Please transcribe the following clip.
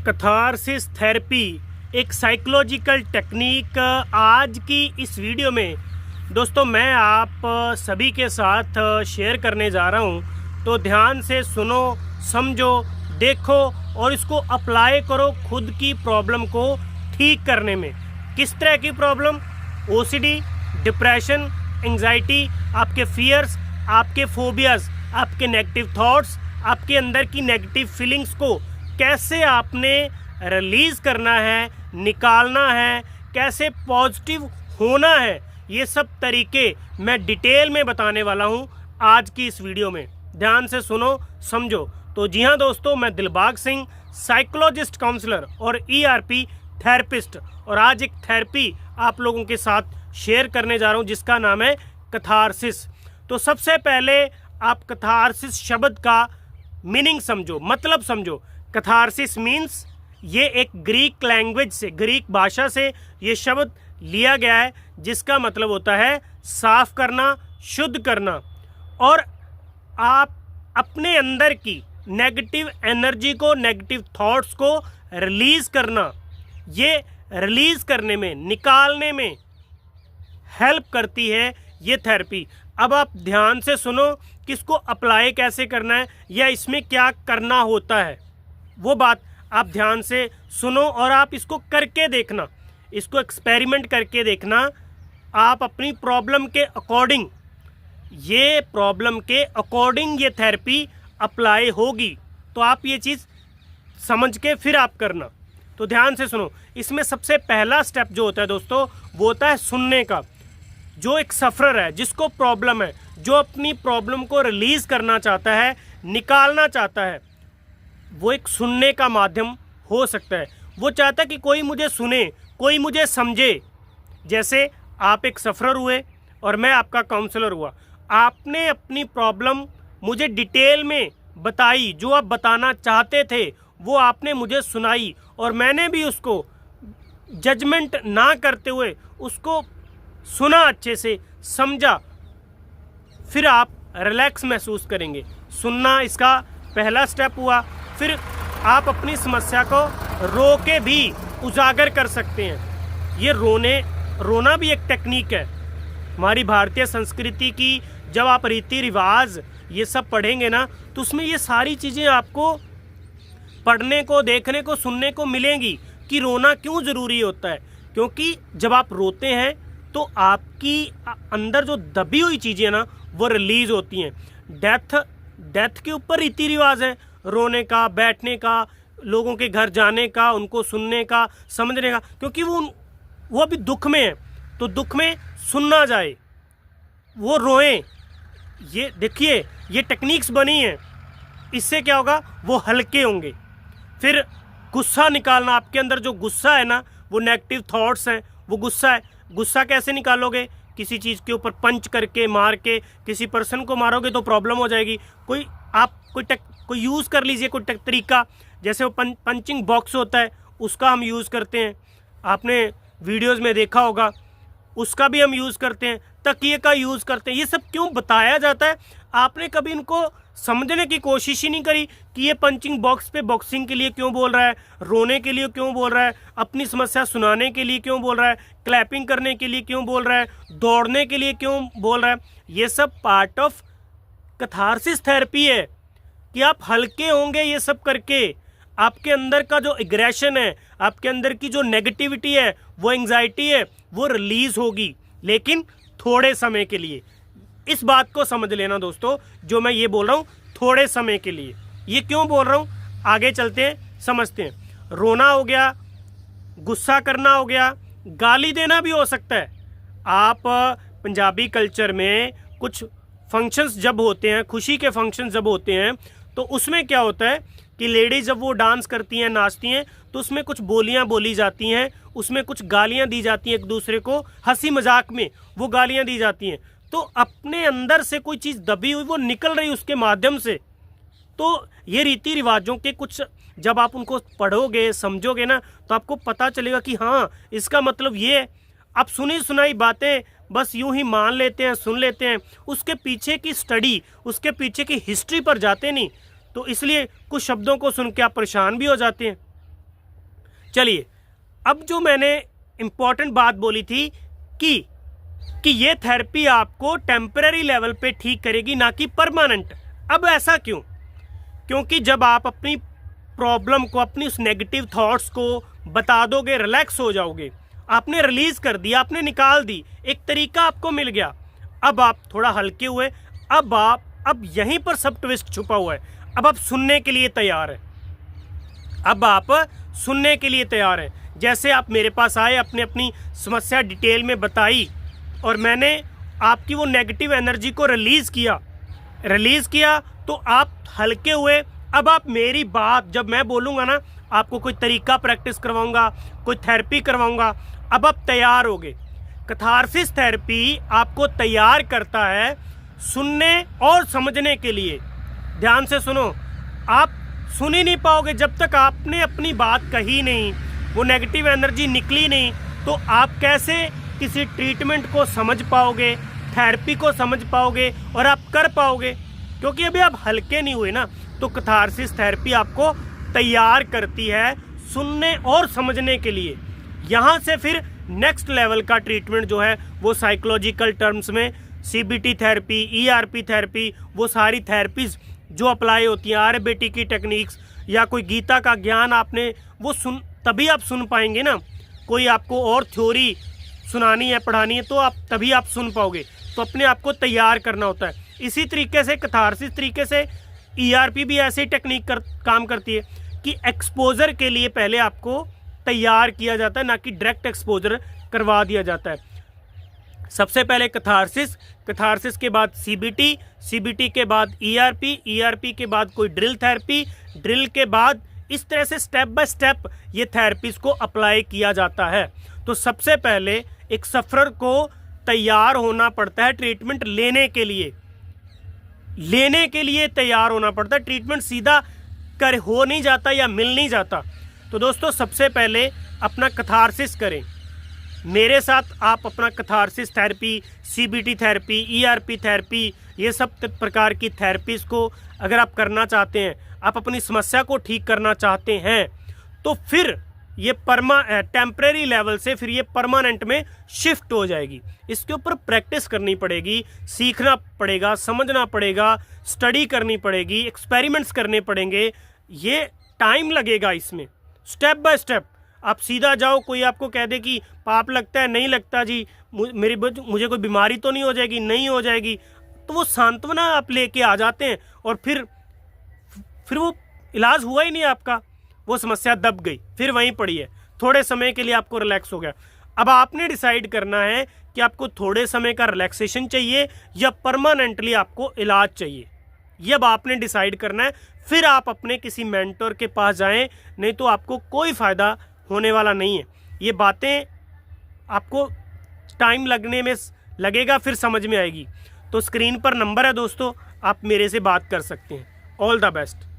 Catharsis therapy एक psychological technique. आज की इस वीडियो में दोस्तों मैं आप सभी के साथ शेयर करने जा रहा हूं, तो ध्यान से सुनो, समझो, देखो और इसको अप्लाई करो खुद की प्रॉब्लम को ठीक करने में। किस तरह की प्रॉब्लम? ओसीडी, डिप्रेशन, एंजाइटी, आपके फियर्स, आपके फोबियाज, आपके नेगेटिव थॉट्स, आपके अंदर की नेगेटिव फीलिंग्स को कैसे आपने रिलीज़ करना है, निकालना है, कैसे पॉजिटिव होना है, ये सब तरीके मैं डिटेल में बताने वाला हूँ आज की इस वीडियो में। ध्यान से सुनो, समझो। तो जी हाँ दोस्तों, मैं दिलबाग सिंह, साइकोलॉजिस्ट काउंसलर और ईआरपी थेरेपिस्ट, और आज एक थेरेपी आप लोगों के साथ शेयर करने जा रहा हूँ जिसका नाम है कैथारसिस। तो सबसे पहले आप कैथारसिस शब्द का मीनिंग समझो, मतलब समझो। कैथारसिस मीन्स, ये एक ग्रीक लैंग्वेज से, ग्रीक भाषा से ये शब्द लिया गया है, जिसका मतलब होता है साफ करना, शुद्ध करना, और आप अपने अंदर की नेगेटिव एनर्जी को, नेगेटिव थॉट्स को रिलीज करना। ये रिलीज करने में, निकालने में हेल्प करती है ये थेरेपी। अब आप ध्यान से सुनो कि इसको अप्लाई कैसे करना है या इसमें क्या करना होता है, वो बात आप ध्यान से सुनो और आप इसको करके देखना, इसको एक्सपेरिमेंट करके देखना। आप अपनी प्रॉब्लम के अकॉर्डिंग, ये प्रॉब्लम के अकॉर्डिंग ये थेरेपी अप्लाई होगी, तो आप ये चीज़ समझ के फिर आप करना। तो ध्यान से सुनो। इसमें सबसे पहला स्टेप जो होता है दोस्तों, वो होता है सुनने का। जो एक सफ़रर है, जिसको प्रॉब्लम है, जो अपनी प्रॉब्लम को रिलीज़ करना चाहता है, निकालना चाहता है, वो एक सुनने का माध्यम हो सकता है। वो चाहता है कि कोई मुझे सुने, कोई मुझे समझे। जैसे आप एक सफ़रर हुए और मैं आपका काउंसलर हुआ, आपने अपनी प्रॉब्लम मुझे डिटेल में बताई, जो आप बताना चाहते थे वो आपने मुझे सुनाई, और मैंने भी उसको जजमेंट ना करते हुए उसको सुना, अच्छे से समझा। फिर आप रिलैक्स महसूस करेंगे। सुनना इसका पहला स्टेप हुआ। फिर आप अपनी समस्या को रो के भी उजागर कर सकते हैं। ये रोना भी एक टेक्निक है हमारी भारतीय संस्कृति की। जब आप रीति रिवाज ये सब पढ़ेंगे ना, तो उसमें ये सारी चीज़ें आपको पढ़ने को, देखने को, सुनने को मिलेंगी कि रोना क्यों ज़रूरी होता है। क्योंकि जब आप रोते हैं तो आपकी अंदर जो दबी हुई चीज़ें ना, वो रिलीज़ होती हैं। डेथ के ऊपर रीति रिवाज है, रोने का, बैठने का, लोगों के घर जाने का, उनको सुनने का, समझने का, क्योंकि वो अभी दुख में है, तो दुख में सुनना जाए, वो रोएं। ये देखिए, ये टेक्निक्स बनी हैं। इससे क्या होगा, वो हल्के होंगे। फिर गुस्सा निकालना, आपके अंदर जो गुस्सा है ना, वो नेगेटिव थॉट्स हैं, वो गुस्सा है। गुस्सा कैसे निकालोगे? किसी चीज़ के ऊपर पंच करके, मार के, किसी पर्सन को मारोगे तो प्रॉब्लम हो जाएगी। कोई यूज़ कर लीजिए, कोई तरीका। जैसे वो पंचिंग बॉक्स होता है, उसका हम यूज़ करते हैं, आपने वीडियोस में देखा होगा, उसका भी हम यूज़ करते हैं। तकिए का यूज़ करते हैं। ये सब क्यों बताया जाता है? आपने कभी इनको समझने की कोशिश ही नहीं करी कि ये पंचिंग बॉक्स पे बॉक्सिंग के लिए क्यों बोल रहा है, रोने के लिए क्यों बोल रहा है, अपनी समस्या सुनाने के लिए क्यों बोल रहा है, क्लैपिंग करने के लिए क्यों बोल रहा है, दौड़ने के लिए क्यों बोल रहा है। ये सब पार्ट ऑफ कैथारसिस थेरेपी है कि आप हल्के होंगे ये सब करके। आपके अंदर का जो एग्रेशन है, आपके अंदर की जो नेगेटिविटी है, वो एंजाइटी है, वो रिलीज होगी, लेकिन थोड़े समय के लिए। इस बात को समझ लेना दोस्तों, जो मैं ये बोल रहा हूँ, थोड़े समय के लिए। ये क्यों बोल रहा हूँ, आगे चलते हैं, समझते हैं। रोना हो गया, गुस्सा करना हो गया, गाली देना भी हो सकता है। आप पंजाबी कल्चर में कुछ फंक्शंस जब होते हैं, खुशी के फंक्शंस जब होते हैं, तो उसमें क्या होता है कि लेडीज़ जब वो डांस करती हैं, नाचती हैं, तो उसमें कुछ बोलियां बोली जाती हैं, उसमें कुछ गालियां दी जाती हैं एक दूसरे को, हंसी मजाक में वो गालियां दी जाती हैं। तो अपने अंदर से कोई चीज़ दबी हुई वो निकल रही उसके माध्यम से। तो ये रीति रिवाजों के कुछ, जब आप उनको पढ़ोगे, समझोगे ना, तो आपको पता चलेगा कि हाँ, इसका मतलब ये है। आप सुनी सुनाई बातें बस यूं ही मान लेते हैं, सुन लेते हैं, उसके पीछे की स्टडी, उसके पीछे की हिस्ट्री पर जाते नहीं। तो इसलिए कुछ शब्दों को सुन के आप परेशान भी हो जाते हैं। चलिए, अब जो मैंने इम्पॉर्टेंट बात बोली थी कि ये थेरेपी आपको टेम्पररी लेवल पे ठीक करेगी, ना कि परमानेंट। अब ऐसा क्यों? क्योंकि जब आप अपनी प्रॉब्लम को, अपनी उस नेगेटिव थॉट्स को बता दोगे, रिलैक्स हो जाओगे, आपने रिलीज कर दिया, आपने निकाल दी, एक तरीका आपको मिल गया, अब आप थोड़ा हल्के हुए। अब यहीं पर सब ट्विस्ट छुपा हुआ है। अब आप सुनने के लिए तैयार हैं। अब आप सुनने के लिए तैयार हैं। जैसे आप मेरे पास आए, अपनी समस्या डिटेल में बताई और मैंने आपकी वो नेगेटिव एनर्जी को रिलीज़ किया तो आप हल्के हुए। अब आप मेरी बात जब मैं बोलूँगा ना, आपको कोई तरीका प्रैक्टिस करवाऊँगा, कोई थेरेपी करवाऊँगा, अब आप तैयार होगे। कैथारसिस थेरेपी आपको तैयार करता है सुनने और समझने के लिए। ध्यान से सुनो, आप सुन ही नहीं पाओगे जब तक आपने अपनी बात कही नहीं, वो नेगेटिव एनर्जी निकली नहीं, तो आप कैसे किसी ट्रीटमेंट को समझ पाओगे, थेरेपी को समझ पाओगे और आप कर पाओगे? क्योंकि अभी आप हल्के नहीं हुए ना। तो कैथारसिस थेरेपी आपको तैयार करती है सुनने और समझने के लिए। यहाँ से फिर नेक्स्ट लेवल का ट्रीटमेंट जो है वो साइकोलॉजिकल टर्म्स में CBT थेरेपी, ERP थेरेपी, वो सारी थेरेपीज जो अप्लाई होती हैं, आयुर्वेदिक की टेक्निक्स या कोई गीता का ज्ञान आपने वो तभी आप सुन पाएंगे ना। कोई आपको और थ्योरी सुनानी है, पढ़ानी है, तो आप तभी आप सुन पाओगे। तो अपने आप को तैयार करना होता है। इसी तरीके से कैथारसिस तरीके से ERP भी ऐसी टेक्निक काम करती है कि एक्सपोजर के लिए पहले आपको तैयार किया जाता है, ना कि डायरेक्ट एक्सपोजर करवा दिया जाता है। सबसे पहले कैथारसिस के बाद CBT के बाद ERP के बाद कोई ड्रिल के बाद इस तरह से स्टेप बाय स्टेप ये थेरेपीज को अप्लाई किया जाता है। तो सबसे पहले एक सफरर को तैयार होना पड़ता है ट्रीटमेंट लेने के लिए तैयार होना पड़ता है। ट्रीटमेंट सीधा हो नहीं जाता या मिल नहीं जाता। तो दोस्तों, सबसे पहले अपना कैथारसिस करें। मेरे साथ आप अपना catharsis therapy, CBT therapy, ERP therapy, ये सब प्रकार की थेरेपीज को अगर आप करना चाहते हैं, आप अपनी समस्या को ठीक करना चाहते हैं, तो फिर ये टेम्परेरी लेवल से फिर ये परमानेंट में शिफ्ट हो जाएगी। इसके ऊपर प्रैक्टिस करनी पड़ेगी, सीखना पड़ेगा, समझना पड़ेगा, स्टडी करनी पड़ेगी, एक्सपेरिमेंट्स करने पड़ेंगे। ये टाइम लगेगा इसमें, स्टेप बाय स्टेप। आप सीधा जाओ, कोई आपको कह दे कि पाप लगता है, नहीं लगता जी, मुझे कोई बीमारी तो नहीं हो जाएगी, नहीं हो जाएगी, तो वो सांत्वना आप लेके आ जाते हैं और फिर वो इलाज हुआ ही नहीं आपका, वो समस्या दब गई, फिर वहीं पड़ी है। थोड़े समय के लिए आपको रिलैक्स हो गया। अब आपने डिसाइड करना है कि आपको थोड़े समय का रिलैक्सेशन चाहिए या परमानेंटली आपको इलाज चाहिए। ये अब आपने डिसाइड करना है। फिर आप अपने किसी मेंटर के पास जाएं, नहीं तो आपको कोई फ़ायदा होने वाला नहीं है। ये बातें आपको टाइम लगने में लगेगा, फिर समझ में आएगी। तो स्क्रीन पर नंबर है दोस्तों, आप मेरे से बात कर सकते हैं। All the best.